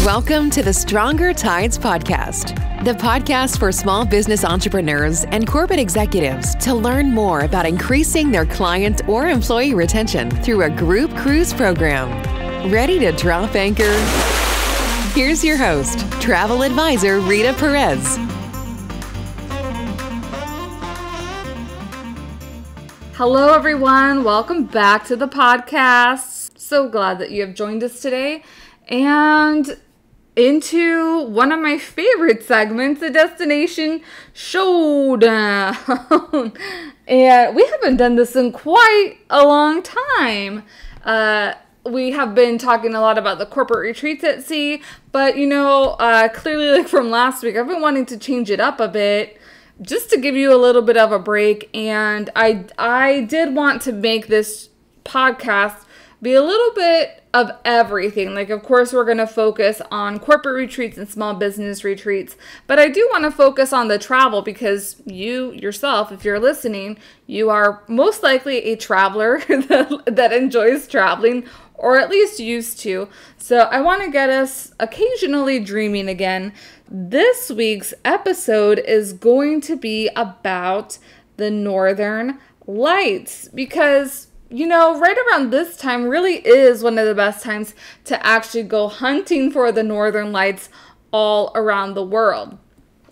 Welcome to the Stronger Tides Podcast, the podcast for small business entrepreneurs and corporate executives to learn more about increasing their client or employee retention through a group cruise program. Ready to drop anchor? Here's your host, travel advisor Rita Perez. Hello, everyone. Welcome back to the podcast. So glad that you have joined us today and into one of my favorite segments, the Destination Showdown. And we haven't done this in quite a long time. We have been talking a lot about the corporate retreats at sea, but clearly like from last week, I've been wanting to change it up a bit just to give you a little bit of a break. And I did want to make this podcast be a little bit of everything. Like, of course, we're going to focus on corporate retreats and small business retreats, but I do want to focus on the travel because you yourself, if you're listening, you are most likely a traveler that enjoys traveling, or at least used to. So I want to get us occasionally dreaming again. This week's episode is going to be about the Northern Lights because right around this time really is one of the best times to actually go hunting for the Northern Lights all around the world.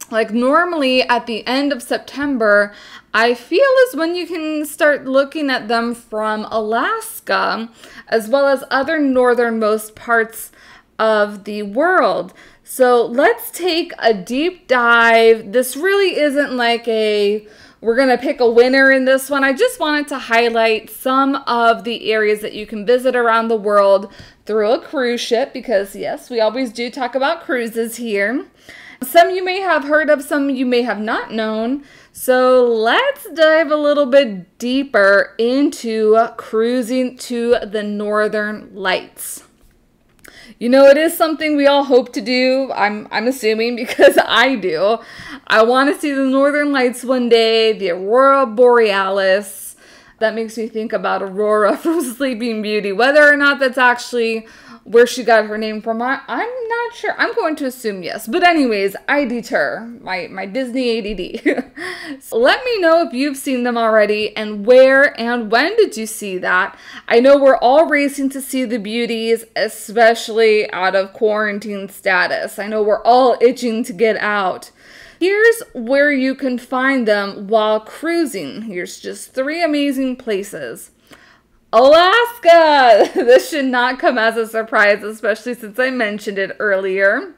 Like normally at the end of September, I feel is when you can start looking at them from Alaska, as well as other northernmost parts of the world. So let's take a deep dive. This really isn't like we're going to pick a winner in this one. I just wanted to highlight some of the areas that you can visit around the world through a cruise ship because, yes, we always do talk about cruises here. Some you may have heard of, some you may have not known. So let's dive a little bit deeper into cruising to the Northern Lights. It is something we all hope to do. I'm assuming because I do. I want to see the Northern Lights one day, the Aurora Borealis. That makes me think about Aurora from Sleeping Beauty. Whether or not that's actually where she got her name from, I'm not sure. I'm going to assume yes. But anyways, I deter my Disney ADD. So let me know if you've seen them already and where and when did you see that. I know we're all racing to see the beauties, especially out of quarantine status. I know we're all itching to get out. Here's where you can find them while cruising. Here's just 3 amazing places. Alaska! This should not come as a surprise, especially since I mentioned it earlier.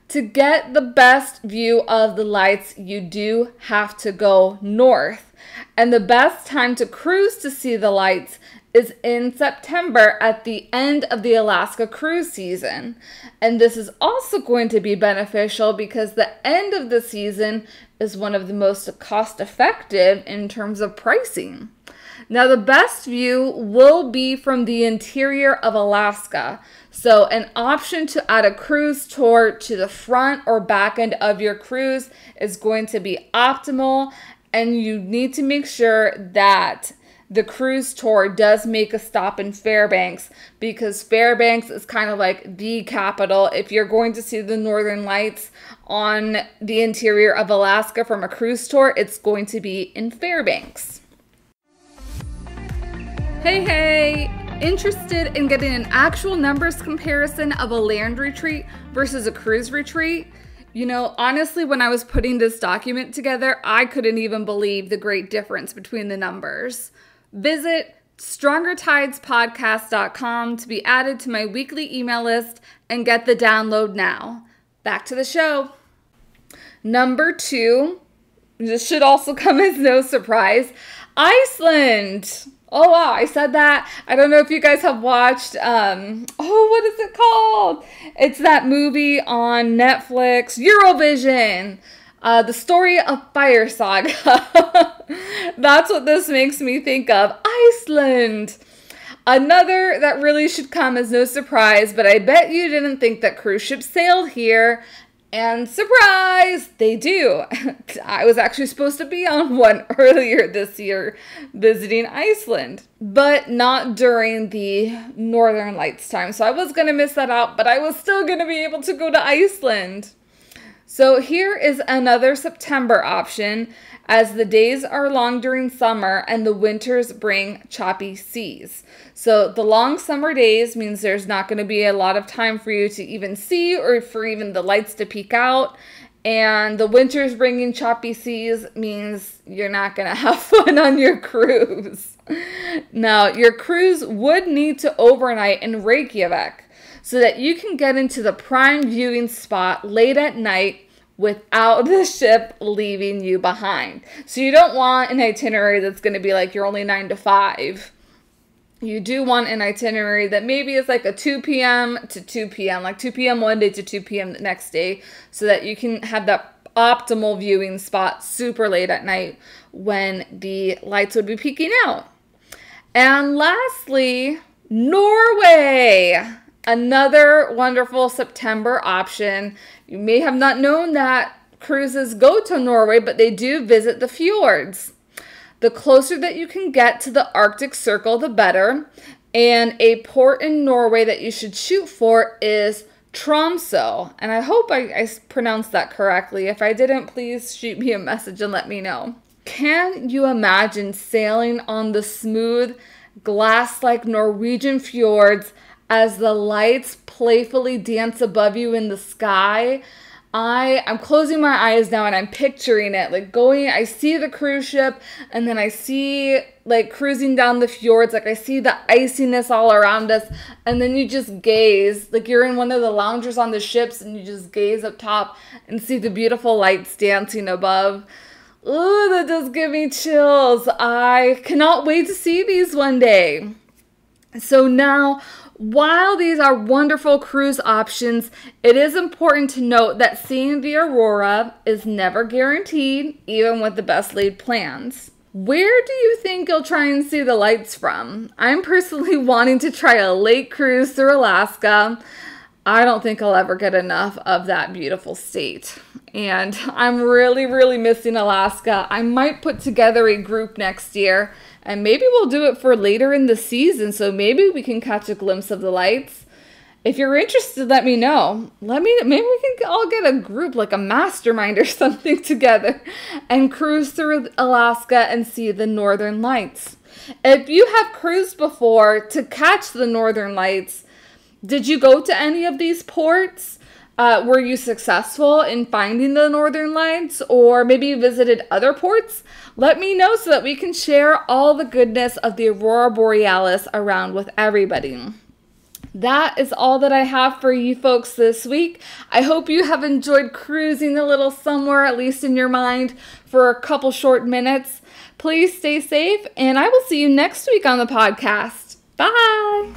To get the best view of the lights, you do have to go north. And the best time to cruise to see the lights is in September at the end of the Alaska cruise season. And this is also going to be beneficial because the end of the season is one of the most cost-effective in terms of pricing. Now, the best view will be from the interior of Alaska. So an option to add a cruise tour to the front or back end of your cruise is going to be optimal. And you need to make sure that the cruise tour does make a stop in Fairbanks because Fairbanks is kind of like the capital. If you're going to see the Northern Lights on the interior of Alaska from a cruise tour, it's going to be in Fairbanks. Hey, interested in getting an actual numbers comparison of a land retreat versus a cruise retreat? Honestly, when I was putting this document together, I couldn't even believe the great difference between the numbers. Visit StrongerTidesPodcast.com to be added to my weekly email list and get the download now. Back to the show. Number 2, this should also come as no surprise, Iceland. Oh, wow, I said that. I don't know if you guys have watched, what is it called? It's that movie on Netflix, Eurovision, the story of Fire Saga. That's what this makes me think of, Iceland. Another that really should come as no surprise, but I bet you didn't think that cruise ships sailed here, And surprise, they do. I was actually supposed to be on one earlier this year visiting Iceland, but not during the Northern Lights time. So I was going to miss that out, but I was still going to be able to go to Iceland. So here is another September option, as the days are long during summer and the winters bring choppy seas. So the long summer days means there's not going to be a lot of time for you to even see or for even the lights to peek out. And the winters bringing choppy seas means you're not going to have fun on your cruise. Now, your cruise would need to overnight in Reykjavik so that you can get into the prime viewing spot late at night without the ship leaving you behind. So you don't want an itinerary that's going to be like you're only 9 to 5. You do want an itinerary that maybe is like a 2 p.m. to 2 p.m., like 2 p.m. one day to 2 p.m. the next day, so that you can have that optimal viewing spot super late at night when the lights would be peeking out. And lastly, Norway. Another wonderful September option. You may have not known that cruises go to Norway, but they do visit the fjords. The closer that you can get to the Arctic Circle, the better. And a port in Norway that you should shoot for is Tromsø. And I hope I pronounced that correctly. If I didn't, please shoot me a message and let me know. Can you imagine sailing on the smooth, glass-like Norwegian fjords as the lights playfully dance above you in the sky? I'm closing my eyes now and I'm picturing it, like going, I see the cruise ship and then I see like cruising down the fjords, like I see the iciness all around us, and then you just gaze, like you're in one of the loungers on the ships and you just gaze up top and see the beautiful lights dancing above. Ooh, that does give me chills. I cannot wait to see these one day. So now, while these are wonderful cruise options, it is important to note that seeing the aurora is never guaranteed, even with the best laid plans. Where do you think you'll try and see the lights from? I'm personally wanting to try a lake cruise through Alaska. I don't think I'll ever get enough of that beautiful state. And I'm really, really missing Alaska. I might put together a group next year, and maybe we'll do it for later in the season, so maybe we can catch a glimpse of the lights. If you're interested, let me know. Maybe we can all get a group, like a mastermind or something together, and cruise through Alaska and see the Northern Lights. If you have cruised before to catch the Northern Lights, did you go to any of these ports? Were you successful in finding the Northern Lights, or maybe you visited other ports? Let me know so that we can share all the goodness of the Aurora Borealis around with everybody. That is all that I have for you folks this week. I hope you have enjoyed cruising a little somewhere, at least in your mind, for a couple short minutes. Please stay safe, and I will see you next week on the podcast. Bye!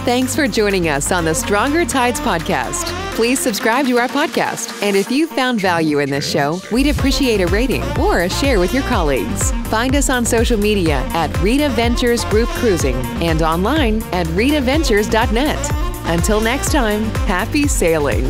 Thanks for joining us on the Stronger Tides podcast. Please subscribe to our podcast. And if you found value in this show, we'd appreciate a rating or a share with your colleagues. Find us on social media at Rita Ventures Group Cruising and online at ritaventures.net. Until next time, happy sailing.